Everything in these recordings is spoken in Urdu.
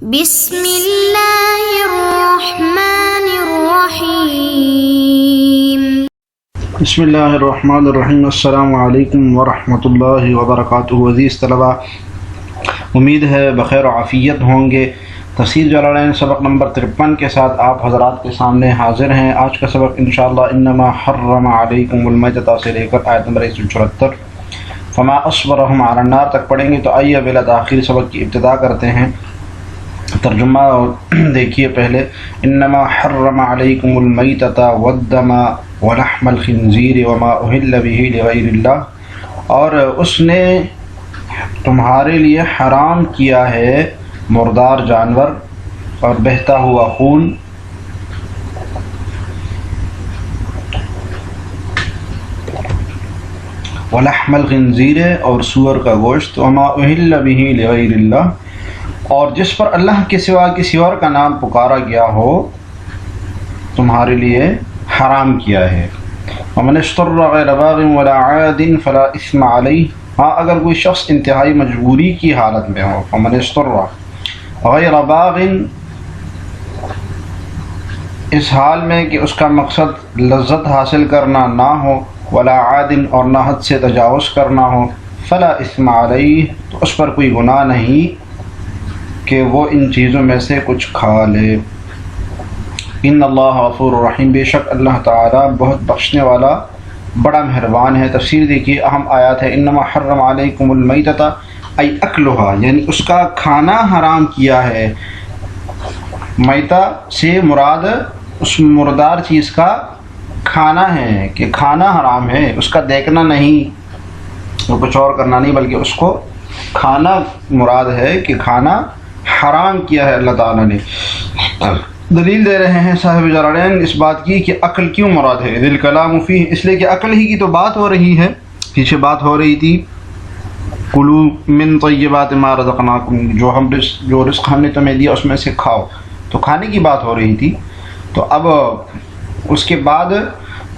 بسم اللہ الرحمن الرحیم۔ بسم اللہ الرحمن الرحیم۔ السلام علیکم ورحمۃ اللہ وبرکاتہ۔ عزیز طلباء، امید ہے بخیر و عافیت ہوں گے۔ تفسیر جلالین سبق نمبر 53 کے ساتھ آپ حضرات کے سامنے حاضر ہیں۔ آج کا سبق انشاءاللہ انما حرم علیکم المیتۃ سے لے کر آیت نمبر 174 فما اصبرہم علی النار تک پڑھیں گے۔ تو آئیے بالآخر سبق کی ابتدا کرتے ہیں۔ ترجمہ دیکھیے پہلے۔ انما حرم علیکم المیتۃ والدم ولحم الخنزیر وما اہل بہ لغیر اللہ، اور اس نے تمہارے لیے حرام کیا ہے مردار جانور اور بہتا ہوا خون، ولحم الخنزیر اور سور کا گوشت، وما اہل بہ لغیر اللہ، اور جس پر اللہ کے سوا کسی اور کا نام پکارا گیا ہو تمہارے لیے حرام کیا ہے۔ ومن اضطر غیر باغ ولا عاد فلا اثم علیہ، ہاں اگر کوئی شخص انتہائی مجبوری کی حالت میں ہو، ومن اضطر غیر باغ، اس حال میں کہ اس کا مقصد لذت حاصل کرنا نہ ہو، ولا عاد اور نہ حد سے تجاوز کرنا ہو، فلا اثم علیہ تو اس پر کوئی گناہ نہیں کہ وہ ان چیزوں میں سے کچھ کھا لے۔ ان اللہ غفور الرحیم، بے شک اللہ تعالیٰ بہت بخشنے والا بڑا مہربان ہے۔ تفسیر دیکھیے، اہم آیات ہے۔ انما حرم علیکم المیتۃ ای اکلھا، یعنی اس کا کھانا حرام کیا ہے۔ میتہ سے مراد اس مردار چیز کا کھانا ہے، کہ کھانا حرام ہے، اس کا دیکھنا نہیں، وہ کچھ اور کرنا نہیں، بلکہ اس کو کھانا مراد ہے کہ کھانا حرام کیا ہے اللہ تعالیٰ نے۔ دلیل دے رہے ہیں صاحب جلالین اس بات کی کہ عقل کیوں مراد ہے، ذل کلام فیہ، اس لیے کہ عقل ہی کی تو بات ہو رہی ہے۔ پیچھے بات ہو رہی تھی کلوا من طیبات ما رزقناکم، جو رزق ہم نے تمہیں دیا اس میں سے کھاؤ، تو کھانے کی بات ہو رہی تھی۔ تو اب اس کے بعد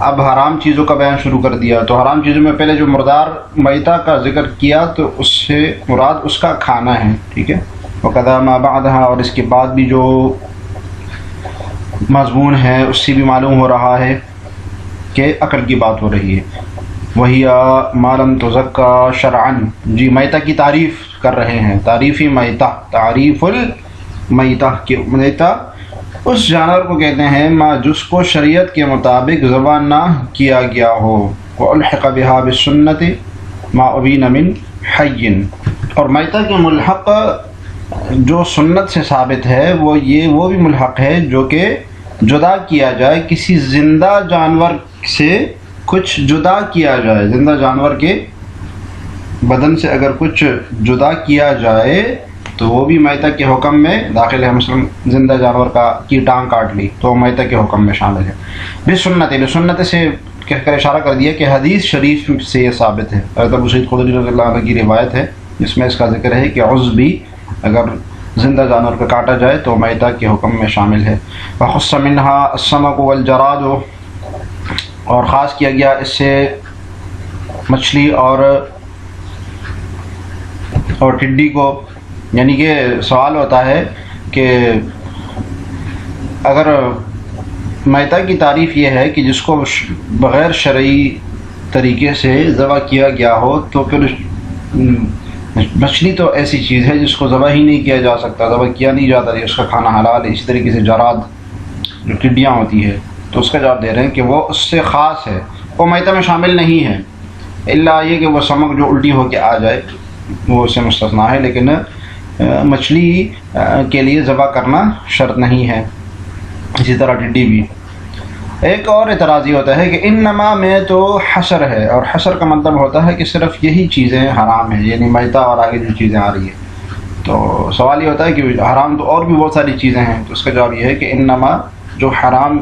اب حرام چیزوں کا بیان شروع کر دیا۔ تو حرام چیزوں میں پہلے جو مردار میتہ کا ذکر کیا تو اس سے مراد اس کا کھانا ہے، ٹھیک ہے۔ وَقَذَا مَا بَعْدَهَا، اور اس کے بعد بھی جو مضمون ہے اس سے بھی معلوم ہو رہا ہے کہ عقل کی بات ہو رہی ہے۔ وَهِيَ مَا لَمْ تُزَكَّى شَرْعًا، جی میتہ کی تعریف کر رہے ہیں، تعریفی میتہ، تعریف المیتہ، کہ میتہ اس جانور کو کہتے ہیں جس کو شریعت کے مطابق ذبح نہ کیا گیا ہو۔ وَأُلْحِقَ بِهَا بِالسُّنَّةِ مَا أُبِينَ مِنْ حَيٍّ، اور میتہ کے ملحق جو سنت سے ثابت ہے وہ بھی ملحق ہے جو کہ جدا کیا جائے، کسی زندہ جانور سے کچھ جدا کیا جائے، زندہ جانور کے بدن سے اگر کچھ جدا کیا جائے تو وہ بھی میتہ کے حکم میں داخل ہے۔ مثلا زندہ جانور کی ٹانگ کاٹ لی تو میتہ کے حکم میں شامل ہے۔ بسنت سے کہہ کر اشارہ کر دیا کہ حدیث شریف سے یہ ثابت ہے۔ حضرت ابو سعید خدری رضی اللہ عنہ کی روایت ہے جس میں اس کا ذکر ہے کہ عضو بھی اگر زندہ جانور کا کاٹا جائے تو میتہ کے حکم میں شامل ہے۔ وخص منها السمك والجراد، اور خاص کیا گیا اس سے مچھلی اور ٹڈی کو۔ یعنی کہ سوال ہوتا ہے کہ اگر میتہ کی تعریف یہ ہے کہ جس کو بغیر شرعی طریقے سے ذبح کیا گیا ہو، تو پھر مچھلی تو ایسی چیز ہے جس کو ذبح ہی نہیں کیا جا سکتا، ذبح کیا نہیں جاتا، اس کا کھانا حلال ہے۔ اسی طریقے سے جراد جو ٹڈیاں ہوتی ہے، تو اس کا جواب دے رہے ہیں کہ وہ اس سے خاص ہے، وہ میتہ میں شامل نہیں ہے، الا یہ کہ وہ سمک جو الٹی ہو کے آ جائے وہ اس سے مستثنا ہے، لیکن مچھلی کے لیے ذبح کرنا شرط نہیں ہے۔ اسی طرح ٹڈی بھی۔ ایک اور اعتراض یہ ہوتا ہے کہ انما میں تو حصر ہے، اور حصر کا مطلب ہوتا ہے کہ صرف یہی چیزیں حرام ہیں، یعنی میتہ اور آگے جو چیزیں آ رہی ہیں۔ تو سوال یہ ہوتا ہے کہ حرام تو اور بھی بہت ساری چیزیں ہیں، تو اس کا جواب یہ ہے کہ انما جو حرام،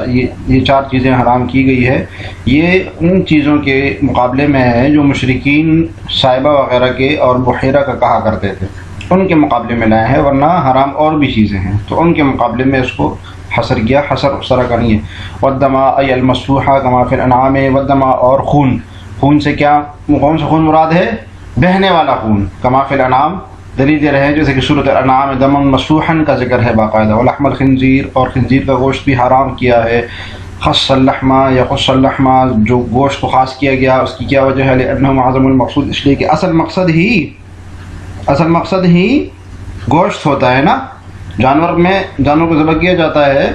یہ 4 چیزیں حرام کی گئی ہے، یہ ان چیزوں کے مقابلے میں ہے جو مشرکین صائبہ وغیرہ کے اور بحیرہ کا کہا کرتے تھے، ان کے مقابلے میں لائے ہیں، ورنہ حرام اور بھی چیزیں ہیں، تو ان کے مقابلے میں اس کو حصر کیا۔ حصر اس طرح کا نہیں ہے۔ والدم ای المسفوحہ کما فی الانعام، والدم اور خون سے کیا، کون سا خون مراد ہے؟ بہنے والا خون، کما فی الانعام، دلیل دے رہے ہیں جیسے کہ سورۃ الانعام دما مسفوحا کا ذکر ہے باقاعدہ، ولحم الخنزیر، اور خنزیر کا گوشت بھی حرام کیا ہے، خص اللحم یا خص اللحم جو گوشت کو خاص کیا گیا، اس کی کیا وجہ ہے؟ لأنه اعظم المقصود، اس لیے کہ اصل مقصد ہی گوشت ہوتا ہے نا، جانور کو ذبح کیا جاتا ہے،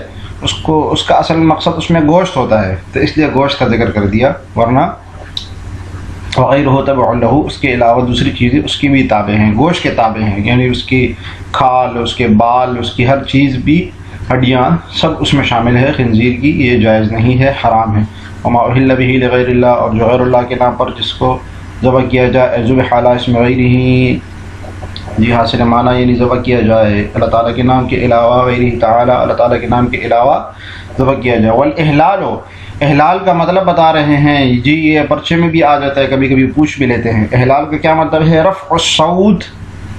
اس کا اصل مقصد اس میں گوشت ہوتا ہے، تو اس لیے گوشت کا ذکر کر دیا، ورنہ وغیرہ تبع لہ، اس کے علاوہ دوسری چیزیں اس کی بھی تابع ہیں، گوشت کے تابع ہیں، یعنی اس کی کھال، اس کے بال، اس کی ہر چیز بھی، ہڈیاں سب اس میں شامل ہے خنزیر کی، یہ جائز نہیں ہے، حرام ہے۔ وما اہل بہ لغیر اللہ، اور جو غیر اللہ کے نام پر جس کو ذبح کیا جائے، ذبح علی اسم غیرہ، جی حاصل معنی یعنی ذبح کیا جائے اللہ تعالیٰ کے نام کے علاوہ، غیرہ تعالیٰ، اللہ تعالیٰ کے نام کے علاوہ ذبح کیا جائے۔ والاحلال، احلال کا مطلب بتا رہے ہیں جی، یہ پرچے میں بھی آ جاتا ہے، کبھی کبھی پوچھ بھی لیتے ہیں، احلال کا کیا مطلب ہے؟ رفع الصوت،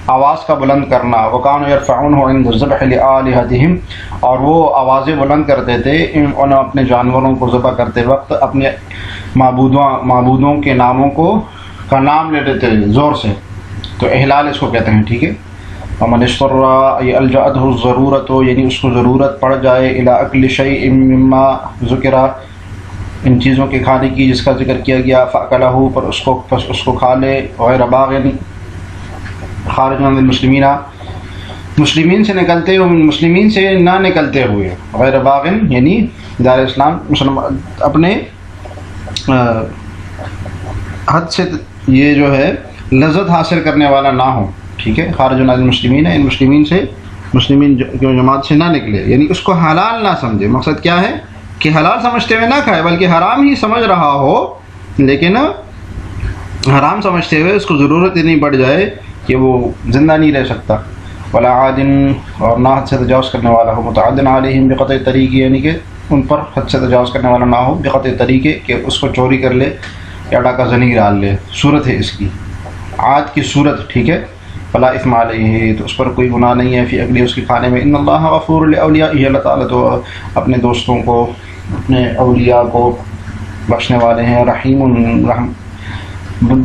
آواز کا بلند کرنا، وکانوا یرفعونہ عند الذبح لآلہتہم، اور وہ آوازیں بلند کرتے تھے انہوں اپنے جانوروں کو ذبح کرتے وقت اپنے معبودوں کے ناموں کا نام لیتے تھے زور سے، تو احلال اس کو کہتے ہیں، ٹھیک ہے۔ ومن اضطر الجأتہ الضرورت، یعنی اس کو ضرورت پڑ جائے، الی اکل شیء مما ذکر، ان چیزوں کے کھانے کی جس کا ذکر کیا گیا، فاکلہ، پر اس کو کھا لے، غیر باغ، خارج عن المسلمین، مسلمین سے نہ نکلتے ہوئے، غیر باغ یعنی دار اسلام، اپنے حد سے یہ جو ہے لذت حاصل کرنے والا نہ ہو، ٹھیک ہے۔ خارج عن المسلمین، ان مسلمین جو جماعت سے نہ نکلے، یعنی اس کو حلال نہ سمجھے، مقصد کیا ہے کہ حلال سمجھتے ہوئے نہ کھائے، بلکہ حرام ہی سمجھ رہا ہو، لیکن حرام سمجھتے ہوئے اس کو ضرورت ہی نہیں پڑ جائے کہ وہ زندہ نہیں رہ سکتا۔ ولا عاد، اور نہ حد سے تجاوز کرنے والا ہو، متعدن علیہم بقطع طریق، یعنی کہ ان پر حد سے تجاوز کرنے والا نہ ہو، بقطع طریقے، کہ اس کو چوری کر لے یا ڈاکہ زنی ڈال لے، صورت ہے اس کی، عاد کی صورت، ٹھیک ہے۔ فلا اثم علیہ، تو اس پر کوئی گناہ نہیں ہے، فی اکلی، اس کے کھانے میں، ان اللہ غفور لاولیائہ، اللہ تعالیٰ تو اپنے دوستوں کو، اپنے اولیاء کو بخشنے والے ہیں، رحیم،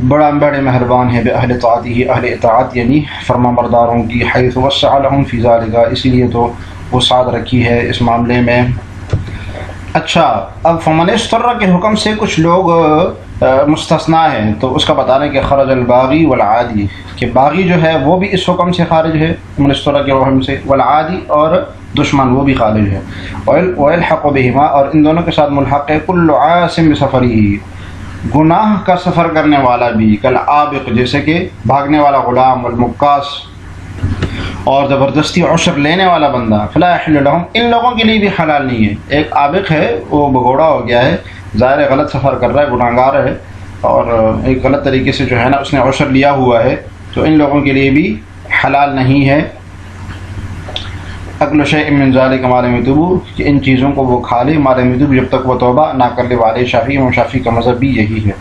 بڑے مہربان ہے، بأہل طاعتہ، اہل اطاعت یعنی فرما برداروں کی، حیث وسع لہم فی ذالک، اسی لیے تو وسعت رکھی ہے اس معاملے میں۔ اچھا، اب فمن اضطر کے حکم سے کچھ لوگ مستثنا ہیں، تو اس کا بتانا کہ خرج الباغی والعادی، کہ باغی جو ہے وہ بھی اس حکم سے خارج ہے، من اضطر کے حکم سے، والعادی، اور دشمن وہ بھی خارج ہے، ویلحق بہما، اور ان دونوں کے ساتھ ملحق ہے، کل عاصم بسفرہ، گناہ کا سفر کرنے والا بھی، کالعابق، جیسے کہ بھاگنے والا غلام، والمقاص، اور زبردستی عشر لینے والا بندہ، فلا یحل لہم، ان لوگوں کے لیے بھی حلال نہیں ہے۔ ایک عابق ہے، وہ بگوڑا ہو گیا ہے، ظاہر غلط سفر کر رہا ہے، گناہ گار ہے، اور ایک غلط طریقے سے جو ہے نا اس نے عشر لیا ہوا ہے، تو ان لوگوں کے لیے بھی حلال نہیں ہے اکل شیء من ذلک ما لم یتوبوا، کہ ان چیزوں کو وہ کھا لے، ما لم یتوب، جب تک وہ توبہ نہ کر لے، والے شافعی، امام شافعی کا مذہب بھی یہی ہے۔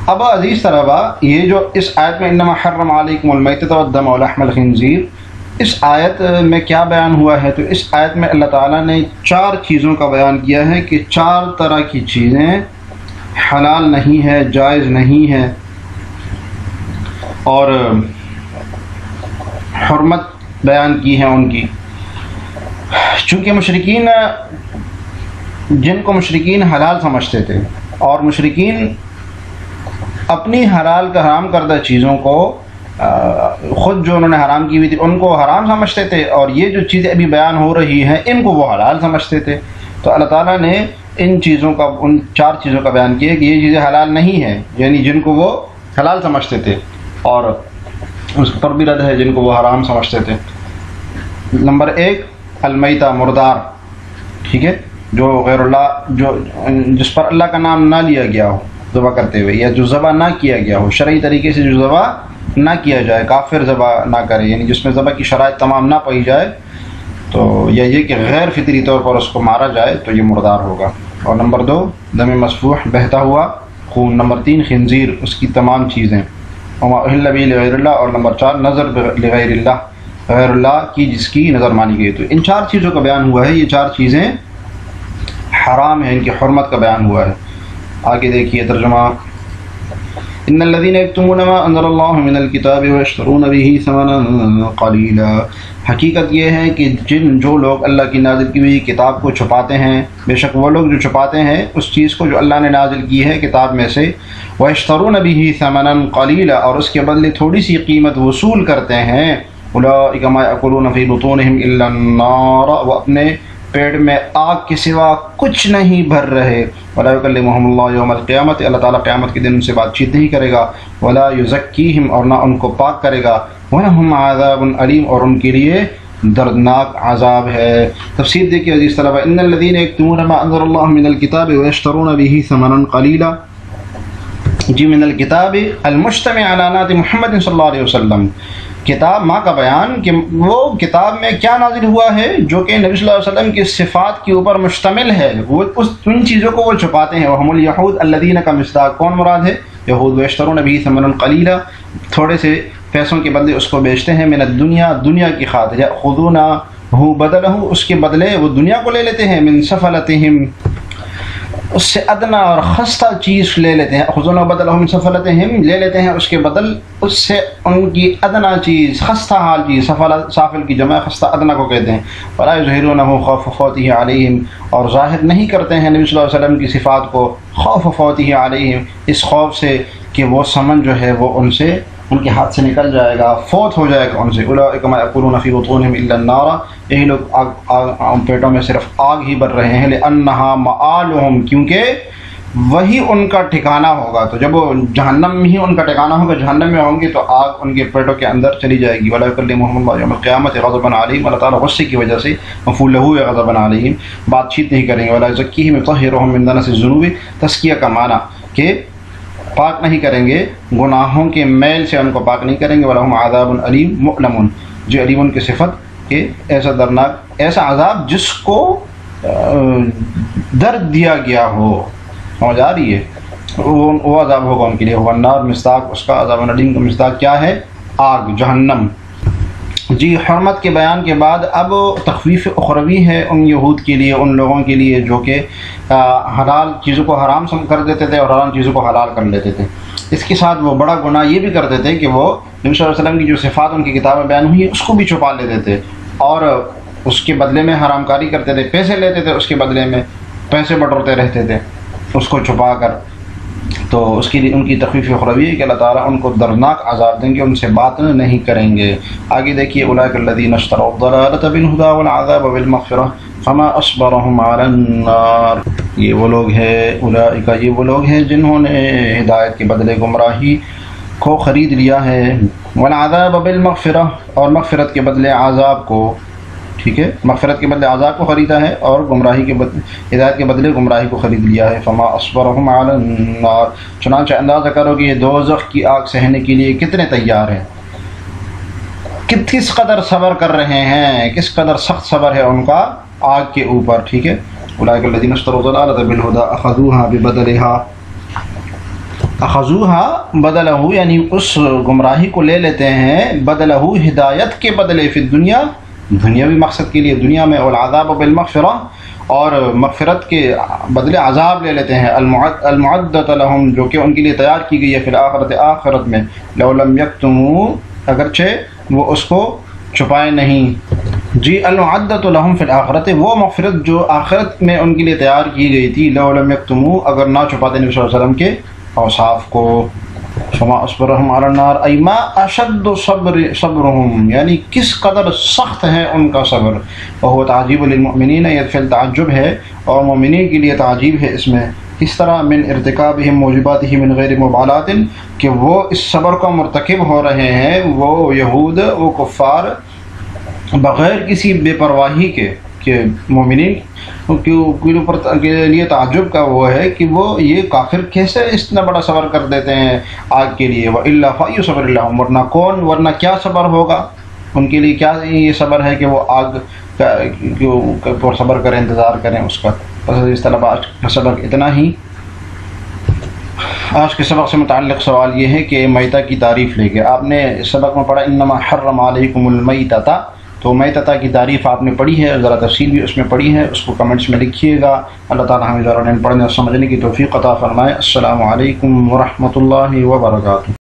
اب عزیز طلبہ، یہ جو اس آیت میں انما حرم علیکم المیتۃ والدم ولحم الخنزیر، اس آیت میں کیا بیان ہوا ہے؟ تو اس آیت میں اللہ تعالیٰ نے 4 چیزوں کا بیان کیا ہے کہ 4 طرح کی چیزیں حلال نہیں ہے، جائز نہیں ہے، اور حرمت بیان کی ہے ان کی، چونکہ مشرکین، جن کو مشرکین حلال سمجھتے تھے، اور مشرکین اپنی حلال کا حرام کردہ چیزوں کو خود جو انہوں نے حرام کی ہوئی تھی ان کو حرام سمجھتے تھے، اور یہ جو چیزیں ابھی بیان ہو رہی ہیں ان کو وہ حلال سمجھتے تھے۔ تو اللہ تعالیٰ نے ان 4 چیزوں کا بیان کیا کہ یہ چیزیں حلال نہیں ہیں، یعنی جن کو وہ حلال سمجھتے تھے، اور اس پر بھی رد ہے جن کو وہ حرام سمجھتے تھے۔ نمبر 1 المیتہ، مردار، ٹھیک ہے، جو غیر اللہ، جس پر اللہ کا نام نہ لیا گیا ہو ذبح کرتے ہوئے، یا جو ذبح نہ کیا گیا ہو شرعی طریقے سے، جو ذبح نہ کیا جائے، کافر ذبح نہ کرے، یعنی جس میں ذبح کی شرائط تمام نہ پائی جائے، تو یا یہ کہ غیر فطری طور پر اس کو مارا جائے، تو یہ مردار ہوگا۔ اور نمبر 2 دم مسفوح، بہتا ہوا خون۔ نمبر 3 خنزیر، اس کی تمام چیزیں، وما اہل بہ لغیر اللہ۔ اور نمبر 4 نظر لغیر اللہ، غیر اللہ کی جس کی نظر مانی گئی۔ تو ان 4 چیزوں کا بیان ہوا ہے، یہ 4 چیزیں حرام ہیں، ان کی حرمت کا بیان ہوا ہے۔ آگے دیکھیے ترجمہ، ان الذين يكتمون ما انزل الله من الكتاب ويشترون به ثمنا قليلا، حقیقت یہ ہے کہ جو لوگ اللہ کی نازل کی ہوئی کتاب کو چھپاتے ہیں، بے شک وہ لوگ جو چھپاتے ہیں اس چیز کو جو اللہ نے نازل کی ہے کتاب میں سے، وَيَشْتَرُونَ بِهِ ثَمَنًا قَلِيلًا، اور اس کے بدلے تھوڑی سی قیمت وصول کرتے ہیں، أُولَٰئِكَ مَا يَأْكُلُونَ فِي بُطُونِهِمْ إِلَّا النَّارَ، وہ اپنے پیٹ میں آگ کے سوا کچھ نہیں بھر رہے، وَلَا يُكَلِّمُهُمُ اللَّهُ يَوْمَ الْقِيَامَةِ، اللہ تعالیٰ قیامت کے دن ان سے بات چیت نہیں کرے گا، وَلَا يُزَكِّيهِمْ، اور نہ ان کو پاک کرے گا، وَلَهُمْ عَذَابٌ أَلِيمٌ، اور ان کے لیے دردناک عذاب ہے۔ تفسیر دیکھیے عزیز طلبہ، ان الذین یکتمون ما انزل اللہ من الکتاب ویشترون به ثمنا قلیلا، جی من الکتاب المجتمع علی نعت محمد صلی اللہ علیہ وسلم، کتاب ماں کا بیان کہ وہ کتاب میں کیا نازل ہوا ہے جو کہ نبی صلی اللہ علیہ وسلم کی صفات کے اوپر مشتمل ہے، وہ ان چیزوں کو وہ چھپاتے ہیں۔ وہم الیہود الذین کا مصداق کون مراد ہے؟ یہود، ویشترون به ثمنا قلیلا، تھوڑے سے پیسوں کے بدلے اس کو بیچتے ہیں، من الدنیا، دنیا کی خاطر، یأخذونہ بدلہ، اس کے بدلے وہ دنیا کو لے لیتے ہیں، من سفلتہم، اس سے ادنا اور خستہ چیز لے لیتے ہیں، یأخذونہ بدلہ من سفلتہم، لے لیتے ہیں اس کے بدل اس سے ان کی ادنا چیز، خستہ حال چیز، سافل کی جمع خستہ ادنا کو کہتے ہیں، ولا یظہرونہ خوف فوتہ علیہم، اور ظاہر نہیں کرتے ہیں نبی صلی اللہ علیہ وسلم کی صفات کو، خوف فوتہ علیہم، اس خوف سے کہ وہ سمن جو ہے وہ ان سے، ان کے ہاتھ سے نکل جائے گا، فوت ہو جائے گا ان سے۔ اولئک ما یأکلون فی بطونہم الا النار، یہی لوگ پیٹوں میں صرف آگ ہی بھر رہے ہیں، لأنہا مآلہم، کیونکہ وہی ان کا ٹھکانہ ہوگا، تو جب وہ جہنم میں ہی ان کا ٹھکانہ ہوگا، جہنم میں ہوں گے تو آگ ان کے پیٹوں کے اندر چلی جائے گی۔ ولا یکلمہم اللہ یوم القیامۃ غضبا علیہم، اللہ تعالیٰ غصے کی وجہ سے مفعول لہ ہے غضبا علیہم، بات چیت نہیں کریں گے۔ ولا یزکیہم یطہرہم من دنس الذنوب، تزکیہ کا معنی کہ پاک نہیں کریں گے، گناہوں کے میل سے ان کو پاک نہیں کریں گے۔ وَلَهُمْ عَذَابٌ عَلِيمٌ مُؤْلَمٌ، جو علیم کے صفت کہ ایسا درناک، ایسا عذاب جس کو درد دیا گیا ہو، سمجھ آ رہی ہے، وہ عذاب ہوگا ان کے لیے۔ النار مصداق اس کا، عذاب علیم کا مصداق کیا ہے؟ آگ، جہنم۔ جی، حرمت کے بیان کے بعد اب تخفیف اخروی ہے ان یہود کے لیے، ان لوگوں کے لیے جو کہ حلال چیزوں کو حرام کر دیتے تھے اور حرام چیزوں کو حلال کر لیتے تھے۔ اس کے ساتھ وہ بڑا گناہ یہ بھی کرتے تھے کہ وہ نبی صلی اللہ علیہ وسلم کی جو صفات ان کی کتاب میں بیان ہوئی ہے اس کو بھی چھپا لیتے تھے، اور اس کے بدلے میں حرام کاری کرتے تھے، پیسے لیتے تھے، اس کے بدلے میں پیسے بٹورتے رہتے تھے اس کو چھپا کر۔ تو اس کے لیے ان کی تخفیف اخروی ہے کہ اللہ تعالیٰ ان کو دردناک عذاب دیں گے، ان سے بات نہیں کریں گے۔ آگے دیکھیے، اولئک الذین اشتروا الضلالۃ بالہدی والعذاب بالمغفرۃ فما اصبرهم علی النار، یہ وہ لوگ ہیں، اولئک یہ وہ لوگ ہیں جنہوں نے ہدایت کے بدلے گمراہی کو خرید لیا ہے، والعذاب بالمغفرۃ، اور مغفرت کے بدلے عذاب کو، ٹھیک ہے، مغفرت کے بدلے عذاب کو خریدا ہے اور گمراہی کے بدلے، ہدایت کے بدلے گمراہی کو خرید لیا ہے۔ فما اصبرهم علی النار، چنانچہ اندازہ کرو کہ یہ دوزخ کی آگ سہنے کے لیے کتنے تیار ہیں، کس قدر صبر کر رہے ہیں، کس قدر سخت صبر ہے ان کا آگ کے اوپر، ٹھیک ہے۔ اولئک الذین اشتروا الضلالۃ بالہدی اخذوها ببدلها، اخذوها بدلہ، یعنی اس گمراہی کو لے لیتے ہیں، بدلہ ہدایت کے بدلے، فی الدنیا، دنیاوی مقصد کے لیے دنیا میں، والعذاب بالمغفرہ، اور مغفرت کے بدلے عذاب لے لیتے ہیں، المعدۃ لہم، جو کہ ان کے لیے تیار کی گئی ہے، فی الآخرۃ، آخرت میں، لو لم یکتموا، اگرچہ وہ اس کو چھپائے نہیں۔ جی، المعدۃ لہم فی الآخرۃ، وہ مغفرت جو آخرت میں ان کے لیے تیار کی گئی تھی، لو لم یکتموا، اگر نہ چھپاتے نبی صلی اللہ علیہ وسلم کے اوصاف کو۔ فما اصبرهم علی النار، ای ما اشد صبرهم، یعنی کس قدر سخت ہے ان کا صبر۔ وہو تعجیب للمؤمنین، یہ فعل تعجب ہے اور مومنین کے لیے تعجیب ہے اس میں، کس طرح، من ارتکابهم موجباته من غیر مبالات، کہ وہ اس صبر کو مرتکب ہو رہے ہیں، وہ یہود، وہ کفار، بغیر کسی بے پرواہی کے، کہ مومنین کے لیے تعجب کا وہ ہے کہ وہ یہ کافر کیسے اتنا بڑا صبر کر دیتے ہیں آگ کے لیے۔ وَإِلَّا فَيُصَبِرُ اللَّهُ، ورنہ کون، ورنہ کیا صبر ہوگا ان کے لیے، کیا یہ صبر ہے کہ وہ آگ پر صبر کریں، انتظار کریں اس کا۔ بس اس طرح آج کا سبق اتنا ہی۔ آج کے سبق سے متعلق سوال یہ ہے کہ میتہ کی تعریف لے کے آپ نے اس سبق میں پڑھا، انما حرم علیکم المیتۃ، تو میتۃ کی تعریف آپ نے پڑھی ہے، ذرا تفصیل بھی اس میں پڑھی ہے، اس کو کمنٹس میں لکھیے گا۔ اللہ تعالیٰ ہمیں ذرا پڑھنے اور سمجھنے کی توفیق عطا فرمائے۔ السلام علیکم ورحمۃ اللہ وبرکاتہ۔